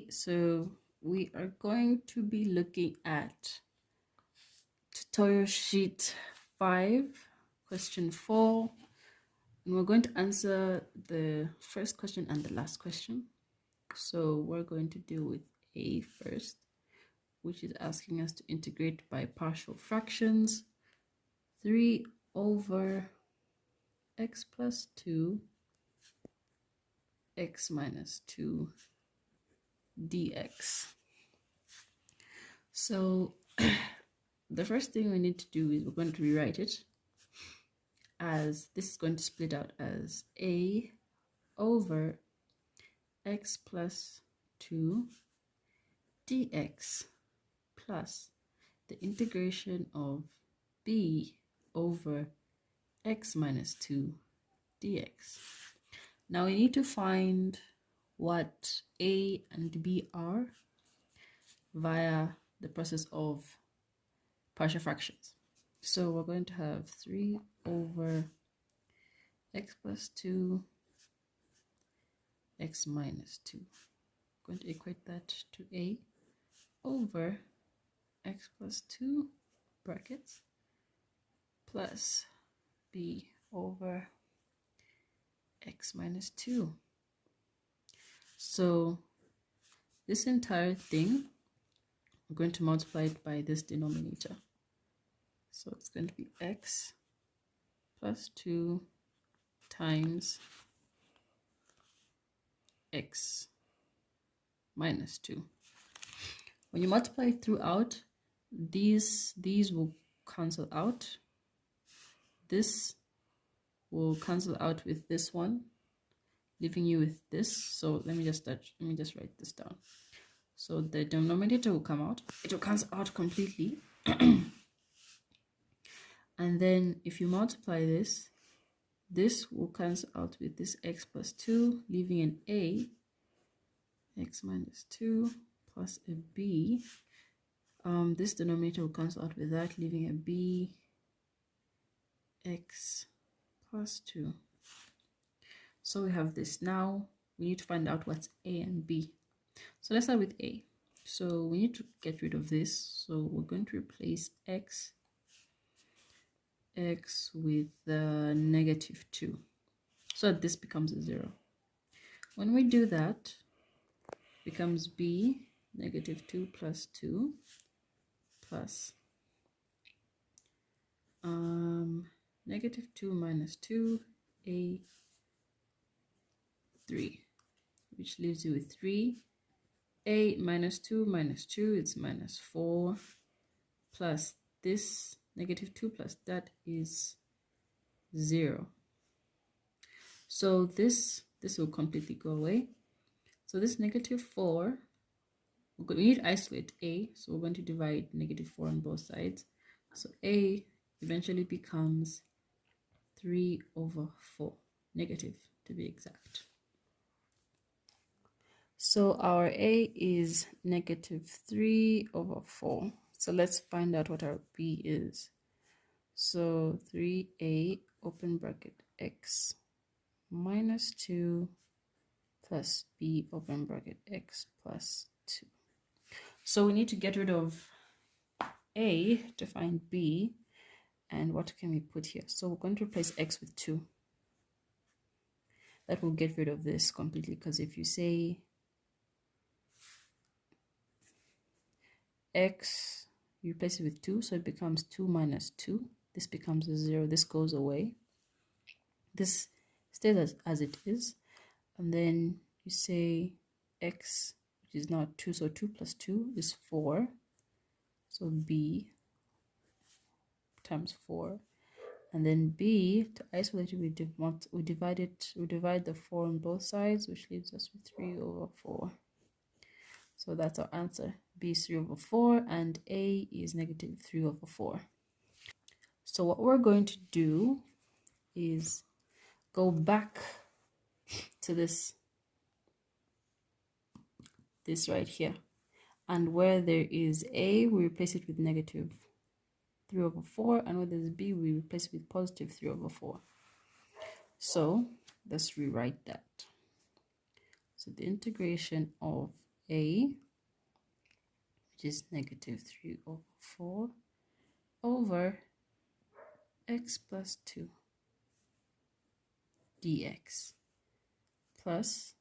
so we are going to be looking at tutorial sheet 5, question 4, and we're going to answer the first question and the last question. So we're going to deal with A first, which is asking us to integrate by partial fractions 3 over x plus 2 x minus 2 dx. So the first thing we need to do is we're going to rewrite it as this is going to split out as a over x plus 2 dx plus the integration of b over x minus 2 dx. Now we need to find what a and b are via the process of partial fractions. So we're going to have 3 over x plus 2 x minus 2. I'm going to equate that to a over x plus 2 brackets plus b over x minus 2. So this entire thing, we're going to multiply it by this denominator. So it's going to be x plus 2 times x minus 2. When you multiply it throughout, these will cancel out. This will cancel out with this one, leaving you with this. So let me just write this down. So the denominator will come out. It will cancel out completely. And then if you multiply this, this will cancel out with this x plus 2, leaving an a, x minus 2 plus a b. This denominator will cancel out with that, leaving a b, x plus 2. So we have this. Now we need to find out what's a and b. So let's start with a. So we need to get rid of this. So we're going to replace x with negative 2, so that this becomes a 0. When we do that, it becomes b negative 2 plus 2 plus negative 2 minus 2 a 3, which leaves you with 3. A minus 2 it's minus 4 plus this negative 2 plus that is 0. So this will completely go away. So this negative 4, we need to isolate a, so we're going to divide negative 4 on both sides. So a eventually becomes 3 over 4, negative to be exact. So our a is negative 3 over 4. So let's find out what our b is. So 3a open bracket x minus 2 plus b open bracket x plus 2. So we need to get rid of a to find b. And what can we put here? So we're going to replace x with 2. That will get rid of this completely, because if you say x, you replace it with 2, so it becomes 2 minus 2. This becomes a 0. This goes away. This stays as it is. And then you say x, which is now 2, so 2 plus 2 is 4. So b times 4. And then b, to isolate it, we divide the 4 on both sides, which leaves us with 3 over 4. So that's our answer. B is 3 over 4 and a is negative 3 over 4. So what we're going to do is go back to this right here. And where there is a, we replace it with negative 3 over 4. And where there's b, we replace it with positive 3 over 4. So let's rewrite that. So the integration of a, which is negative 3 over 4 over x plus 2 dx plus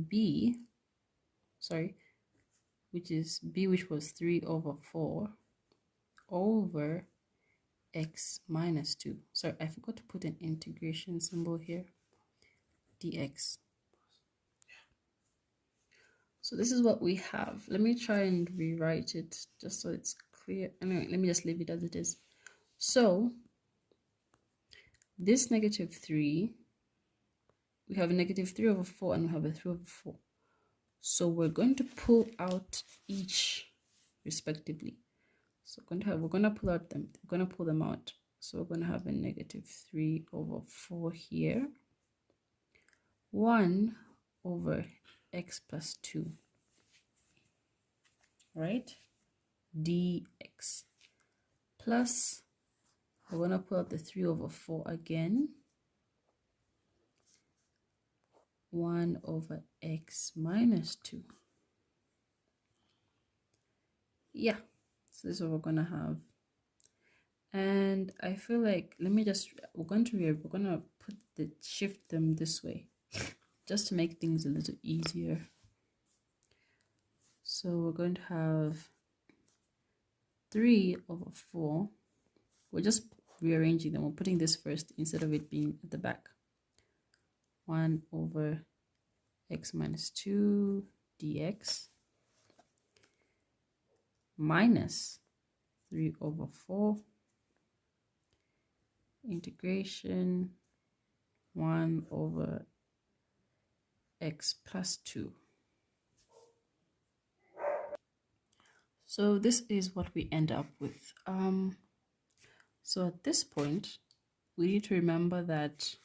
b, which is b, which was 3 over 4 over x minus 2. Sorry, I forgot to put an integration symbol here. Dx. So this is what we have. Let me try and rewrite it just so it's clear. Anyway, let me just leave it as it is. So this negative 3, we have a negative 3 over 4 and we have a 3 over 4. So we're going to pull out each respectively. So we're going to pull them out. So we're going to have a negative 3 over 4 here. 1 over x plus 2, right? Dx plus, we're going to pull out the 3 over 4 again. 1 over x minus 2. Yeah, so this is what we're going to have. And I feel like, we're going to shift them this way just to make things a little easier. So we're going to have 3 over 4. We're just rearranging them. We're putting this first instead of it being at the back. 1 over x minus 2 dx minus 3 over 4 integration 1 over x plus 2. So this is what we end up with. So at this point, we need to remember that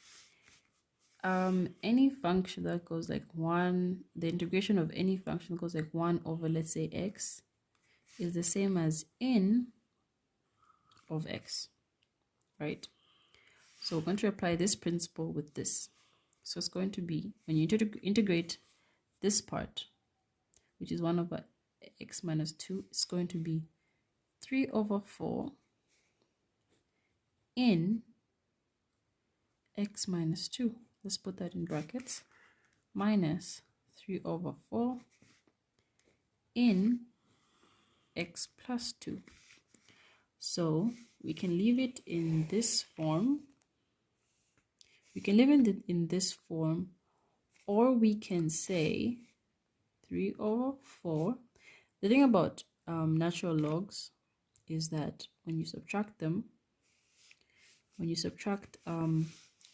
any function that goes like 1, the integration of any function goes like 1 over, let's say, x, is the same as in of x, right? So we're going to apply this principle with this. So it's going to be, when you integrate this part, which is 1 over x minus 2, it's going to be 3 over 4 in x minus 2. Let's put that in brackets. Minus 3 over 4 in x plus 2. So we can leave it in this form. We can leave it in this form, or we can say 3 over 4. The thing about natural logs is that when you subtract them,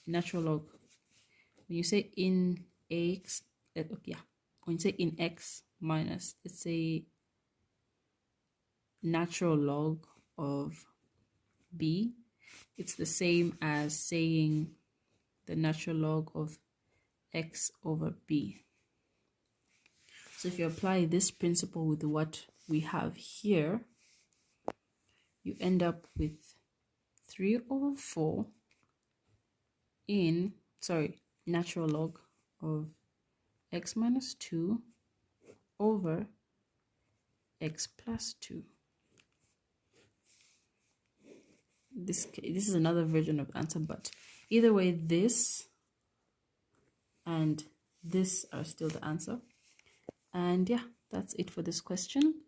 natural log, when you say in x, when you say in x minus, it's a natural log of b, it's the same as saying the natural log of x over b. So if you apply this principle with what we have here, you end up with 3 over 4 in, natural log of x minus 2 over x plus 2. This is another version of answer, but either way, this and this are still the answer. And yeah, that's it for this question.